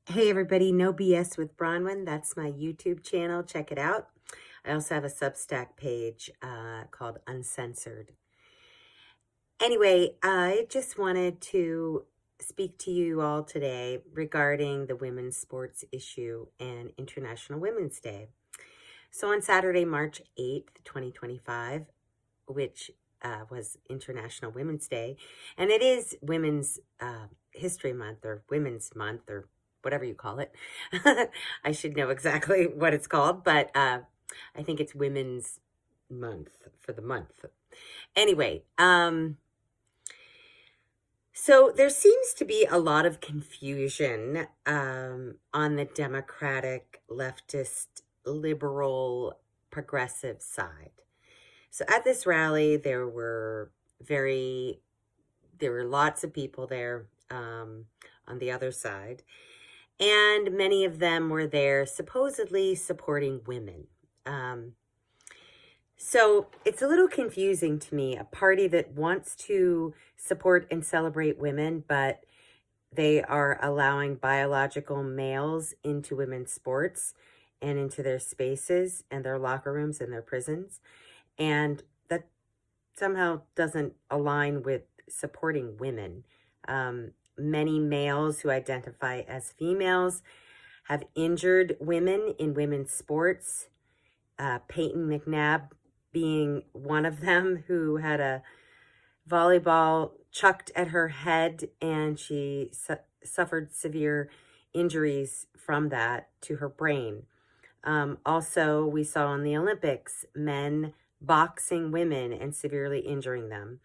Hey everybody, No BS with Bronwyn. That's my YouTube channel. Check it out. I also have a Substack page called Uncensored. Anyway, I just wanted to speak to you all today regarding the women's sports issue and International Women's Day. So on Saturday, March 8th, 2025, which was International Women's Day, and it is Women's History Month or Women's Month or whatever you call it. I should know exactly what it's called, but I think it's Women's Month for the month. Anyway, so there seems to be a lot of confusion on the Democratic, leftist, liberal, progressive side. So at this rally, there were lots of people there on the other side, and many of them were there supposedly supporting women. So it's a little confusing to me, a party that wants to support and celebrate women, but they are allowing biological males into women's sports and into their spaces and their locker rooms and their prisons. And that somehow doesn't align with supporting women. Many males who identify as females have injured women in women's sports. Peyton McNabb being one of them, who had a volleyball chucked at her head and she suffered severe injuries from that to her brain. Also, we saw in the Olympics men boxing women and severely injuring them,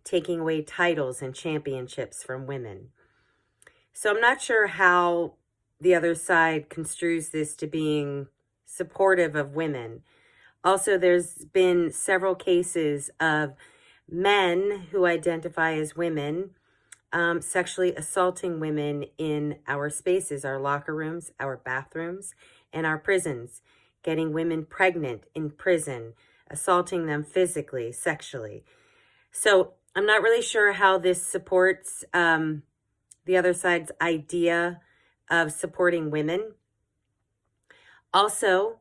taking away titles and championships from women. So I'm not sure how the other side construes this to being supportive of women. Also, there's been several cases of men who identify as women sexually assaulting women in our spaces, our locker rooms, our bathrooms, and our prisons, getting women pregnant in prison, assaulting them physically, sexually. So I'm not really sure how this supports the other side's idea of supporting women. Also,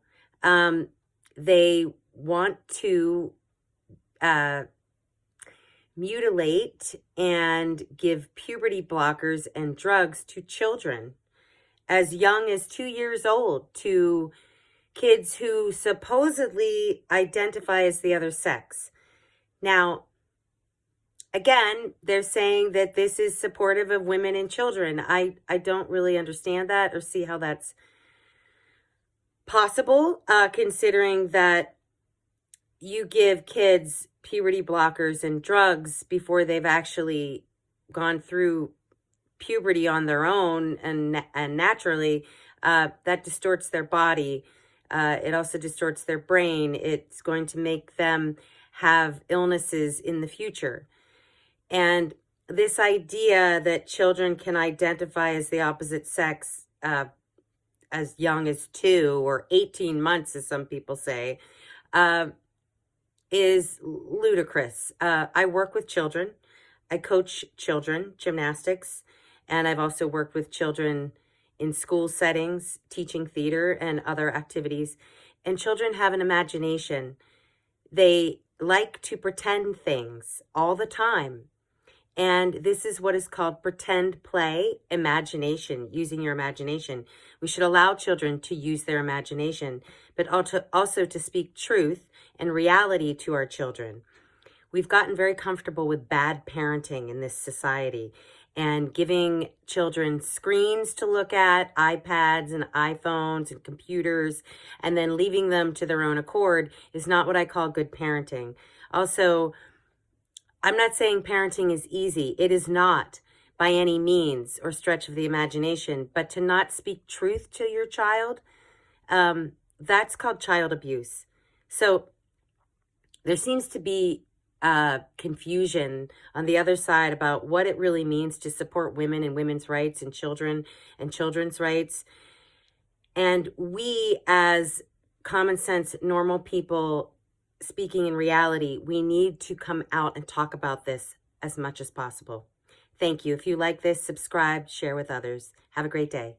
they want to mutilate and give puberty blockers and drugs to children as young as 2 years old, to kids who supposedly identify as the other sex. Now, again, they're saying that this is supportive of women and children. I don't really understand that or see how that's possible, considering that you give kids puberty blockers and drugs before they've actually gone through puberty on their own and naturally. That distorts their body. It also distorts their brain. It's going to make them have illnesses in the future. And this idea that children can identify as the opposite sex as young as 2 or 18 months, as some people say, is ludicrous. I work with children. I coach children gymnastics, and I've also worked with children in school settings, teaching theater and other activities. And children have an imagination. They like to pretend things all the time. And this is what is called pretend play, imagination, using your imagination. We should allow children to use their imagination, but also to speak truth and reality to our children. We've gotten very comfortable with bad parenting in this society, and giving children screens to look at, iPads and iPhones and computers, and then leaving them to their own accord is not what I call good parenting. Also, I'm not saying parenting is easy. It is not by any means or stretch of the imagination, but to not speak truth to your child, that's called child abuse. So there seems to be confusion on the other side about what it really means to support women and women's rights and children and children's rights. And we, as common sense, normal people speaking in reality, we need to come out and talk about this as much as possible. Thank you. If you like this, subscribe, share with others. Have a great day.